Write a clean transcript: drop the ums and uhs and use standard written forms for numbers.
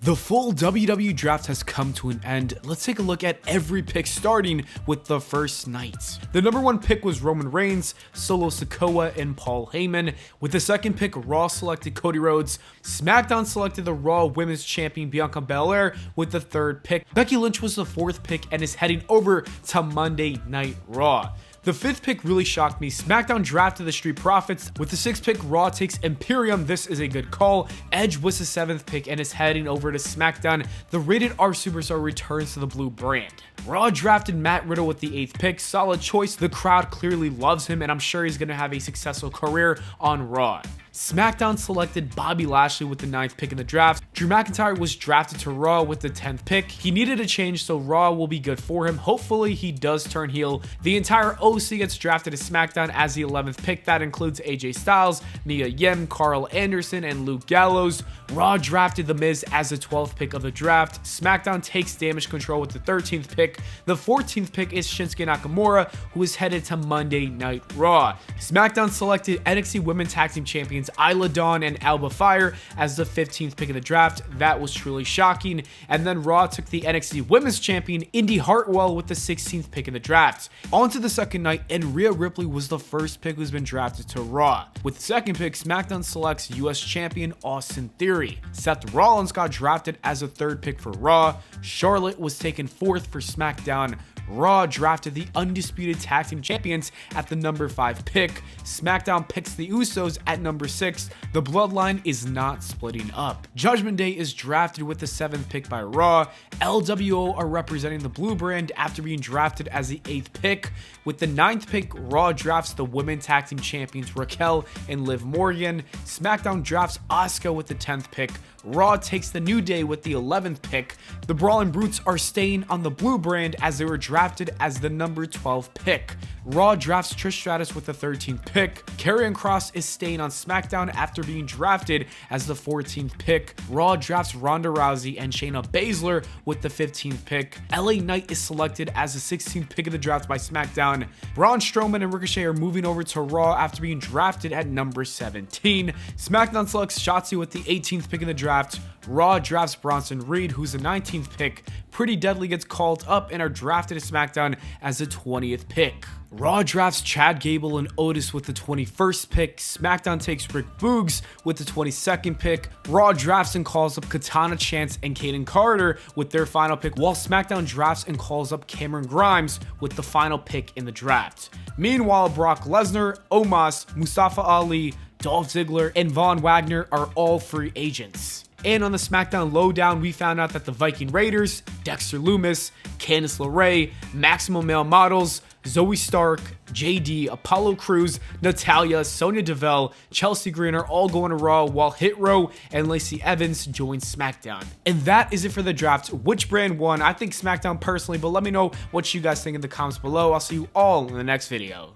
The full WWE draft has come to an end. Let's take a look at every pick, starting with the first night. The number 1 pick was Roman Reigns, Solo Sikoa, and Paul Heyman. With the second pick, Raw selected Cody Rhodes. SmackDown selected the Raw Women's Champion Bianca Belair with the third pick. Becky Lynch was the 4th pick and is heading over to Monday Night Raw. The 5th pick really shocked me. SmackDown drafted the Street Profits. With the 6th pick, Raw takes Imperium. This is a good call. Edge was the 7th pick and is heading over to SmackDown. The Rated R Superstar returns to the blue brand. Raw drafted Matt Riddle with the 8th pick. Solid choice. The crowd clearly loves him, and I'm sure he's going to have a successful career on Raw. SmackDown selected Bobby Lashley with the 9th pick in the draft. Drew McIntyre was drafted to Raw with the 10th pick. He needed a change, so Raw will be good for him. Hopefully, he does turn heel. The entire OC gets drafted to SmackDown as the 11th pick. That includes AJ Styles, Mia Yim, Carl Anderson, and Luke Gallows. Raw drafted The Miz as the 12th pick of the draft. SmackDown takes Damage Control with the 13th pick. The 14th pick is Shinsuke Nakamura, who is headed to Monday Night Raw. SmackDown selected NXT Women's Tag Team Champions Isla Dawn and Alba Fire as the 15th pick of the draft. That was truly shocking. And then Raw took the NXT Women's Champion Indy Hartwell with the 16th pick in the draft. On to the second night, and Rhea Ripley was the first pick who's been drafted to Raw. With the second pick, SmackDown selects US Champion Austin Theory. Seth Rollins got drafted as a 3rd pick for Raw. Charlotte was taken 4th for SmackDown. Raw drafted the Undisputed Tag Team Champions at the number 5 pick. SmackDown picks the Usos at number 6. The Bloodline is not splitting up. Judgment Day is drafted with the 7th pick by Raw. LWO are representing the Blue Brand after being drafted as the 8th pick. With the 9th pick, Raw drafts the Women's Tag Team Champions Raquel and Liv Morgan. SmackDown drafts Asuka with the 10th pick. Raw takes the New Day with the 11th pick. The Brawling Brutes are staying on the Blue Brand as they were drafted as the number 12 pick. Raw drafts Trish Stratus with the 13th pick. Karrion Kross is staying on SmackDown after being drafted as the 14th pick. Raw drafts Ronda Rousey and Shayna Baszler with the 15th pick. LA Knight is selected as the 16th pick of the draft by SmackDown. Braun Strowman and Ricochet are moving over to Raw after being drafted at number 17. SmackDown selects Shotzi with the 18th pick in the draft. Raw drafts Bronson Reed, who's the 19th pick. Pretty Deadly gets called up and are drafted to SmackDown as the 20th pick. Raw drafts Chad Gable and Otis with the 21st pick. SmackDown takes Rick Boogs with the 22nd pick. Raw drafts and calls up Katana Chance and Kaden Carter with their final pick, while SmackDown drafts and calls up Cameron Grimes with the final pick in the draft. Meanwhile, Brock Lesnar, Omos, Mustafa Ali, Dolph Ziggler, and Von Wagner are all free agents. And on the SmackDown Lowdown, we found out that the Viking Raiders, Dexter Lumis, Candice LeRae, Maximum Male Models, Zoe Stark, JD, Apollo Crews, Natalya, Sonya Deville, Chelsea Green are all going to Raw, while Hit Row and Lacey Evans join SmackDown. And that is it for the draft. Which brand won? I think SmackDown personally, but let me know what you guys think in the comments below. I'll see you all in the next video.